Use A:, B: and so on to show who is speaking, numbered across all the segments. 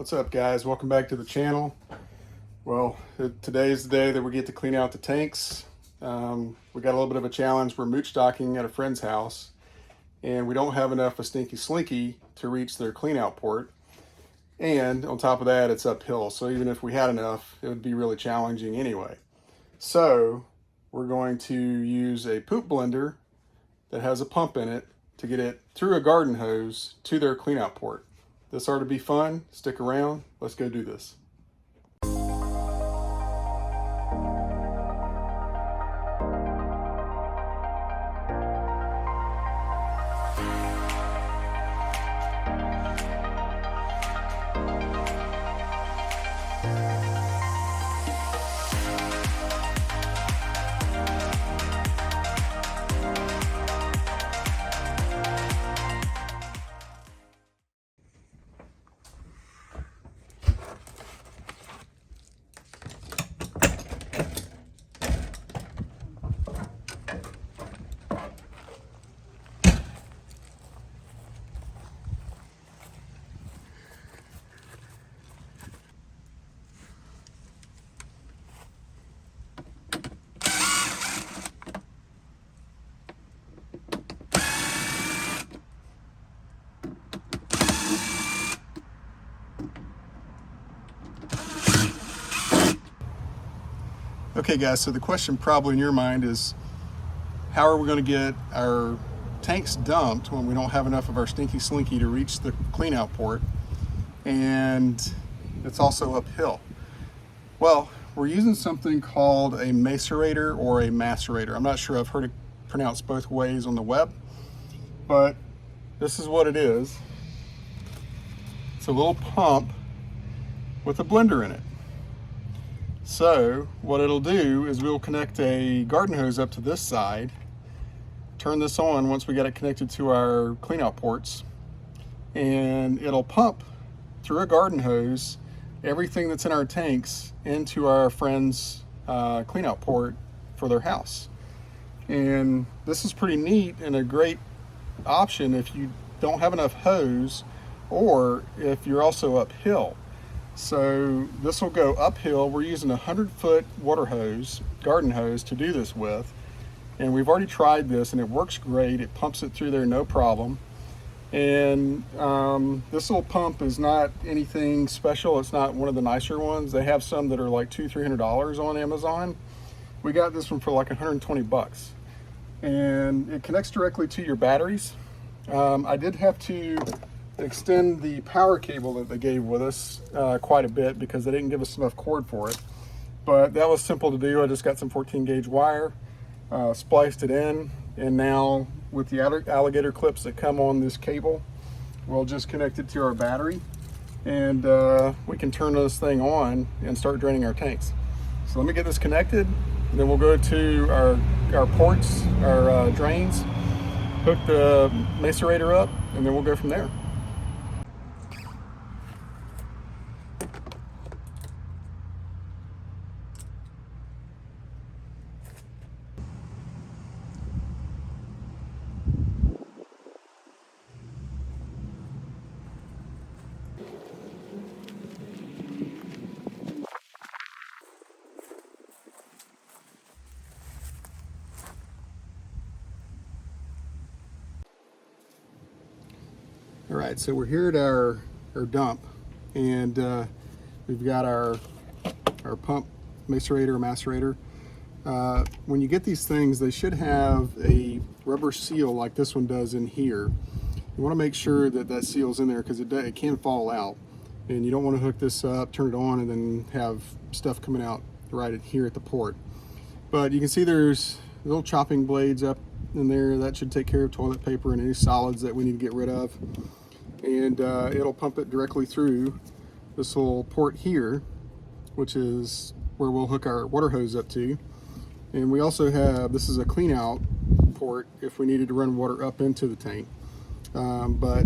A: What's up, guys? Welcome back to the channel. Well, today is the day that we get to clean out the tanks. We got a little bit of a challenge. We're mooch docking at a friend's house and we don't have enough of Stinky Slinky to reach their clean out port. And on top of that, it's uphill. So even if we had enough, it would be really challenging anyway. So we're going to use a poop blender that has a pump in it to get it through a garden hose to their clean out port. This ought to be fun. Stick around. Let's go do this. Okay guys, so the question probably in your mind is, how are we going to get our tanks dumped when we don't have enough of our Stinky Slinky to reach the clean out port and it's also uphill? Well, we're using something called a Macerator or a Macerator. I'm not sure, I've heard it pronounced both ways on the web, but this is what it is. It's a little pump with a blender in it. So what it'll do is we'll connect a garden hose up to this side, turn this on once we get it connected to our clean out ports, and it'll pump through a garden hose everything that's in our tanks into our friend's clean out port for their house. And this is pretty neat and a great option if you don't have enough hose or if you're also uphill. So this will go uphill. We're using a 100-foot water hose, garden hose, to do this with. And we've already tried this and it works great. It pumps it through there no problem. And this little pump is not anything special. It's not one of the nicer ones. They have some that are like $200-300 on Amazon. We got this one for like 120 bucks. And it connects directly to your batteries. I did have to extend the power cable that they gave with us quite a bit because they didn't give us enough cord for it, but that was simple to do. I just got some 14 gauge wire, spliced it in, and now with the alligator clips that come on this cable, we'll just connect it to our battery and we can turn this thing on and start draining our tanks. So let me get this connected, and then we'll go to our ports, our drains, hook the Macerator up, and then we'll go from there. All right, so we're here at our dump, and we've got our pump, Macerator. When you get these things, they should have a rubber seal like this one does in here. You want to make sure that that seal's in there because it can fall out, and you don't want to hook this up, turn it on, and then have stuff coming out right here at the port. But you can see there's little chopping blades up in there. That should take care of toilet paper and any solids that we need to get rid of. And it'll pump it directly through this little port here, which is where we'll hook our water hose up to. And we also have, this is a clean out port if we needed to run water up into the tank. But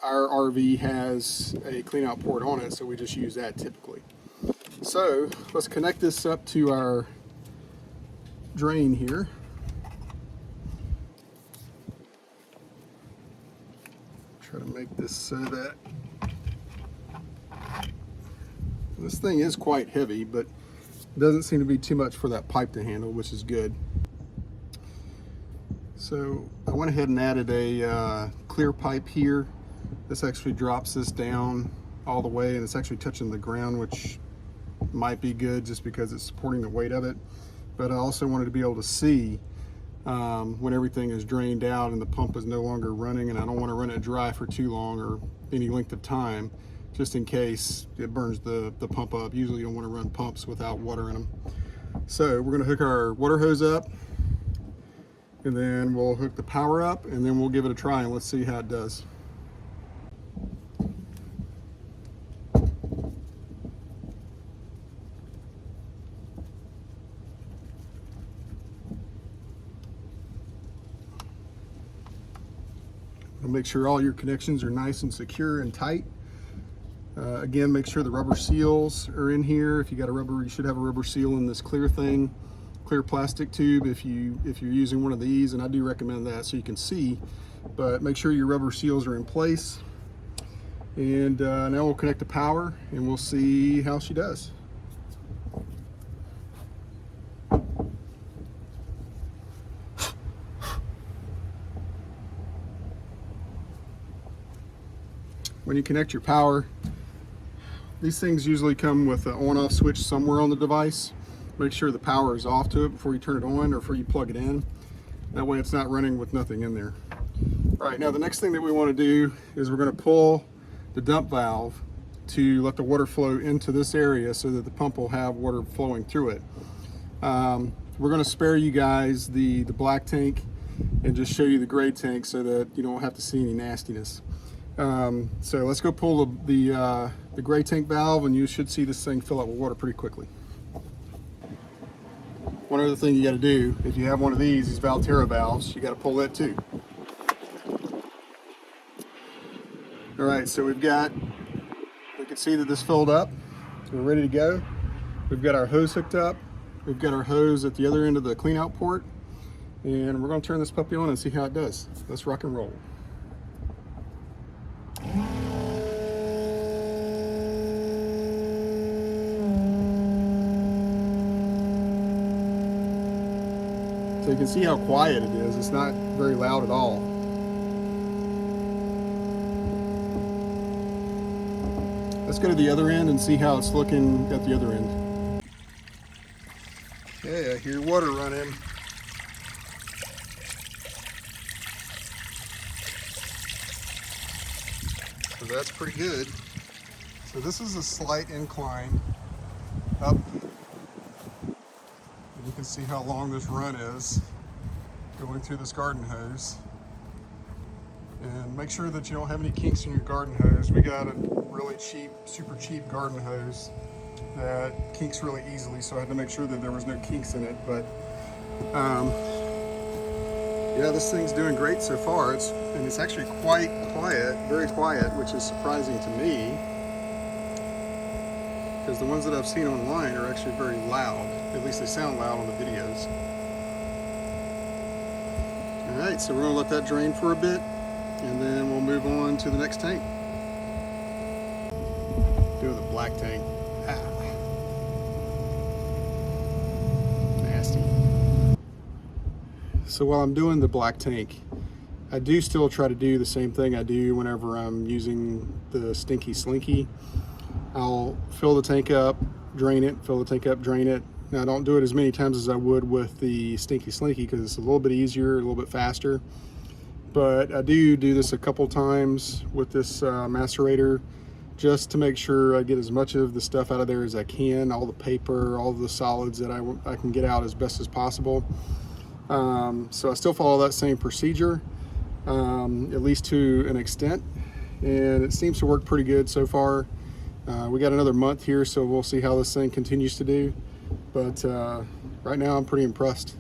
A: our RV has a clean out port on it, so we just use that typically. So let's connect this up to our drain here. Try to make this so that This thing is quite heavy, but it doesn't seem to be too much for that pipe to handle, which is good. So I went ahead and added a clear pipe here. This actually drops this down all the way, and it's actually touching the ground, which might be good just because it's supporting the weight of it. But I also wanted to be able to see when everything is drained out and the pump is no longer running, and I don't want to run it dry for too long or any length of time, just in case it burns the pump up. Usually you don't want to run pumps without water in them. So we're going to hook our water hose up, and then we'll hook the power up, and then we'll give it a try and let's see how it does. Make sure all your connections are nice and secure and tight. Again, make sure the rubber seals are in here. If you got a rubber, you should have a rubber seal in this clear thing, clear plastic tube if you're using one of these, and I do recommend that so you can see. But make sure your rubber seals are in place. And now we'll connect the power and we'll see how she does. When you connect your power, these things usually come with an on-off switch somewhere on the device. Make sure the power is off to it before you turn it on or before you plug it in. That way it's not running with nothing in there. All right, now the next thing that we want to do is we're going to pull the dump valve to let the water flow into this area so that the pump will have water flowing through it. We're going to spare you guys the black tank and just show you the gray tank so that you don't have to see any nastiness. So let's go pull the gray tank valve, and you should see this thing fill up with water pretty quickly. One other thing you got to do, if you have one of these Valterra valves, you got to pull that too. All right, so we can see that this filled up. We're ready to go. We've got our hose hooked up. We've got our hose at the other end of the clean out port, and we're going to turn this puppy on and see how it does. Let's rock and roll. So you can see how quiet it is. It's not very loud at all. Let's go to the other end and see how it's looking at the other end. Okay, I hear water running. So that's pretty good. So this is a slight incline up. You can see how long this run is going through this garden hose. And make sure that you don't have any kinks in your garden hose. We got a really cheap, super cheap garden hose that kinks really easily, so I had to make sure that there was no kinks in it. But yeah, this thing's doing great so far. It's actually quite quiet, very quiet, which is surprising to me, because the ones that I've seen online are actually very loud. At least they sound loud on the videos. All right, so we're gonna let that drain for a bit, and then we'll move on to the next tank. Do the black tank. Nasty. So while I'm doing the black tank, I do still try to do the same thing I do whenever I'm using the Stinky Slinky. I'll fill the tank up, drain it, fill the tank up, drain it. Now I don't do it as many times as I would with the Stinky Slinky because it's a little bit easier, a little bit faster. But I do this a couple times with this macerator just to make sure I get as much of the stuff out of there as I can, all the paper, all the solids that I can get out as best as possible. So I still follow that same procedure, at least to an extent, and it seems to work pretty good so far. We got another month here, so we'll see how this thing continues to do. But right now I'm pretty impressed.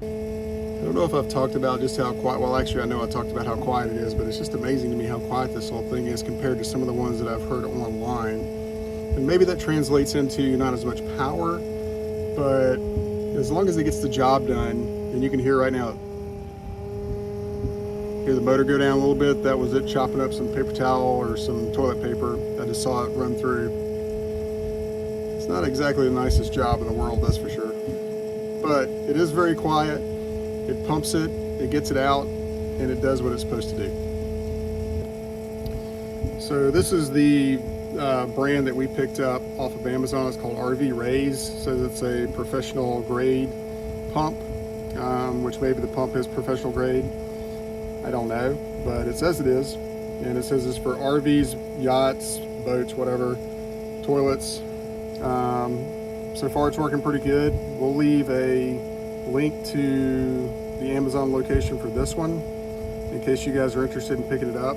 A: I don't know if I've talked about just how quiet, well actually I know I talked about how quiet it is, but it's just amazing to me how quiet this whole thing is compared to some of the ones that I've heard online. And maybe that translates into not as much power, but as long as it gets the job done, and you can hear right now, hear the motor go down a little bit. That was it chopping up some paper towel or some toilet paper. I just saw it run through. It's not exactly the nicest job in the world, that's for sure. But it is very quiet. It pumps it, it gets it out, and it does what it's supposed to do. So this is the brand that we picked up off of Amazon. It's called REFERRAL. So it's a professional grade pump, which maybe the pump is professional grade. I don't know, but it says it is. And it says it's for RVs, yachts, boats, whatever, toilets. So far it's working pretty good. We'll leave a link to the Amazon location for this one in case you guys are interested in picking it up.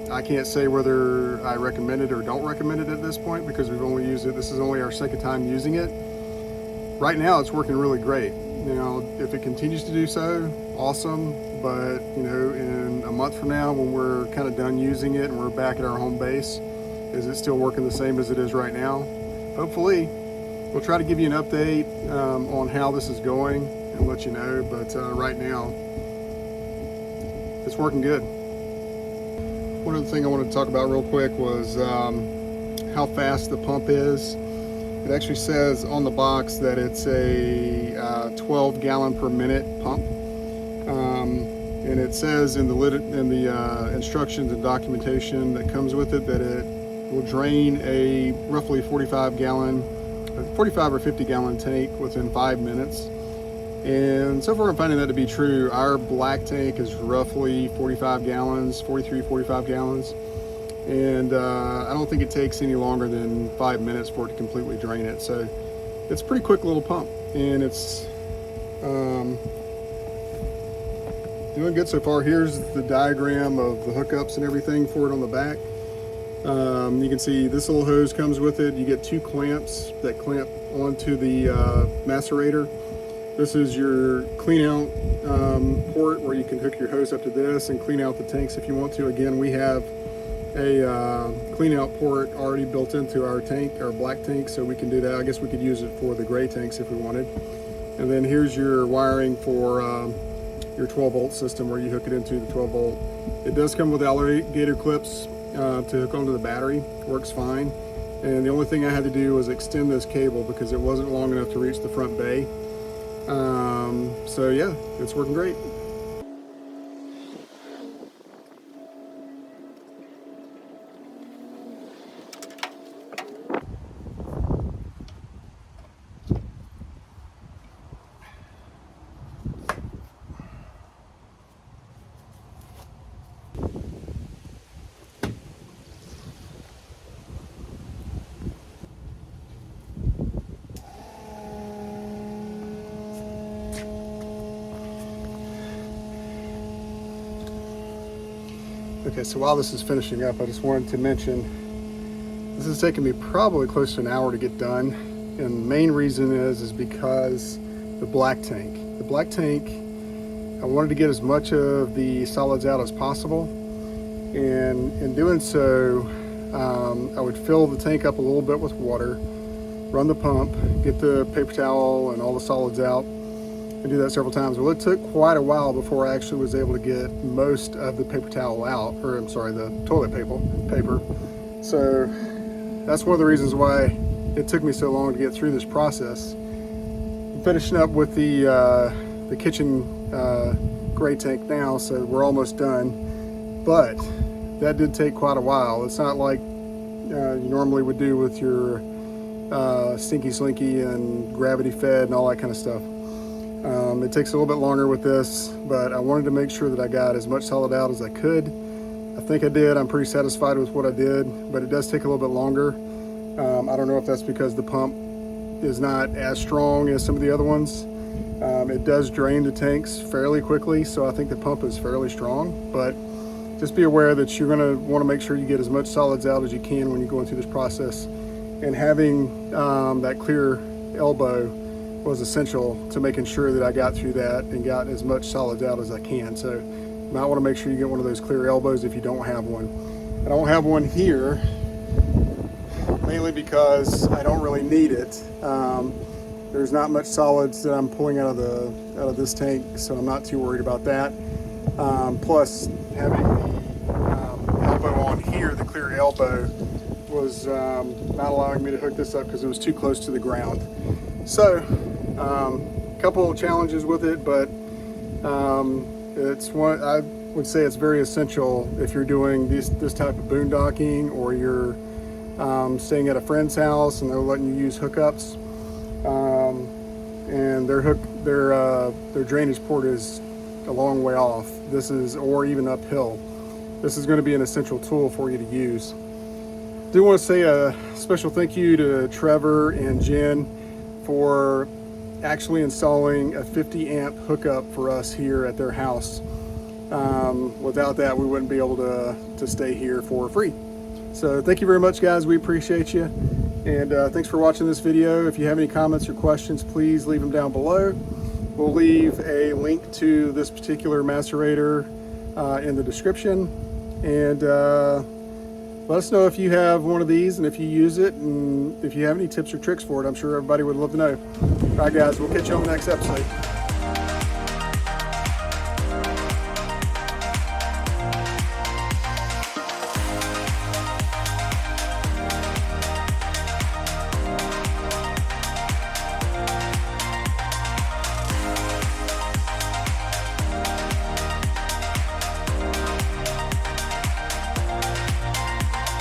A: I can't say whether I recommend it or don't recommend it at this point because we've only used it. This is only our second time using it. Right now it's working really great. You know, if it continues to do so, awesome. But you know, in a month from now, when we're kind of done using it and we're back at our home base, is it still working the same as it is right now? Hopefully. We'll try to give you an update on how this is going and let you know. But right now, it's working good. One other thing I wanted to talk about real quick was how fast the pump is. It actually says on the box that it's a 12 gallon per minute pump. And it says in the instructions and documentation that comes with it that it will drain a roughly 45 or 50 gallon tank within 5 minutes. And so far I'm finding that to be true. Our black tank is roughly 45 gallons, 45 gallons. And I don't think it takes any longer than 5 minutes for it to completely drain it. So it's a pretty quick little pump, and it's doing good so far. Here's the diagram of the hookups and everything for it on the back. You can see this little hose comes with it. You get 2 clamps that clamp onto the macerator. This is your clean out port where you can hook your hose up to this and clean out the tanks if you want to. Again, we have a clean out port already built into our tank, our black tank, so we can do that. I guess we could use it for the gray tanks if we wanted. And then here's your wiring for your 12 volt system where you hook it into the 12 volt. It does come with alligator clips to hook onto the battery. Works fine. And the only thing I had to do was extend this cable because it wasn't long enough to reach the front bay. So yeah, it's working great. Okay, so while this is finishing up, I just wanted to mention this has taken me probably close to an hour to get done, and the main reason is because the black tank. The black tank, I wanted to get as much of the solids out as possible, and in doing so, I would fill the tank up a little bit with water, run the pump, get the paper towel and all the solids out, and do that several times. Well, it took quite a while before I actually was able to get most of the paper towel out, or I'm sorry, the toilet paper. So that's one of the reasons why it took me so long to get through this process. I'm finishing up with the kitchen gray tank now, so we're almost done. But that did take quite a while. It's not like you normally would do with your stinky slinky and gravity fed and all that kind of stuff. It takes a little bit longer with this, but I wanted to make sure that I got as much solid out as I could. I think I did. I'm pretty satisfied with what I did, but it does take a little bit longer. I don't know if that's because the pump is not as strong as some of the other ones. It does drain the tanks fairly quickly, so I think the pump is fairly strong, but just be aware that you're going to want to make sure you get as much solids out as you can when you're going through this process. And having that clear elbow was essential to making sure that I got through that and got as much solids out as I can. So you might want to make sure you get one of those clear elbows if you don't have one. I don't have one here, mainly because I don't really need it. There's not much solids that I'm pulling out of this tank, so I'm not too worried about that. Plus, having the elbow on here, the clear elbow, was not allowing me to hook this up because it was too close to the ground. So, a couple of challenges with it, but it's one, I would say it's very essential if you're doing this type of boondocking, or you're staying at a friend's house and they're letting you use hookups, and their drainage port is a long way off. This is, or even uphill. This is going to be an essential tool for you to use. I do want to say a special thank you to Trevor and Jen for actually installing a 50 amp hookup for us here at their house. Without that, we wouldn't be able to stay here for free. So thank you very much, guys. We appreciate you. And thanks for watching this video. If you have any comments or questions, please leave them down below. We'll leave a link to this particular macerator in the description. And let us know if you have one of these and if you use it, and if you have any tips or tricks for it. I'm sure everybody would love to know. All right, guys, we'll catch you on the next episode.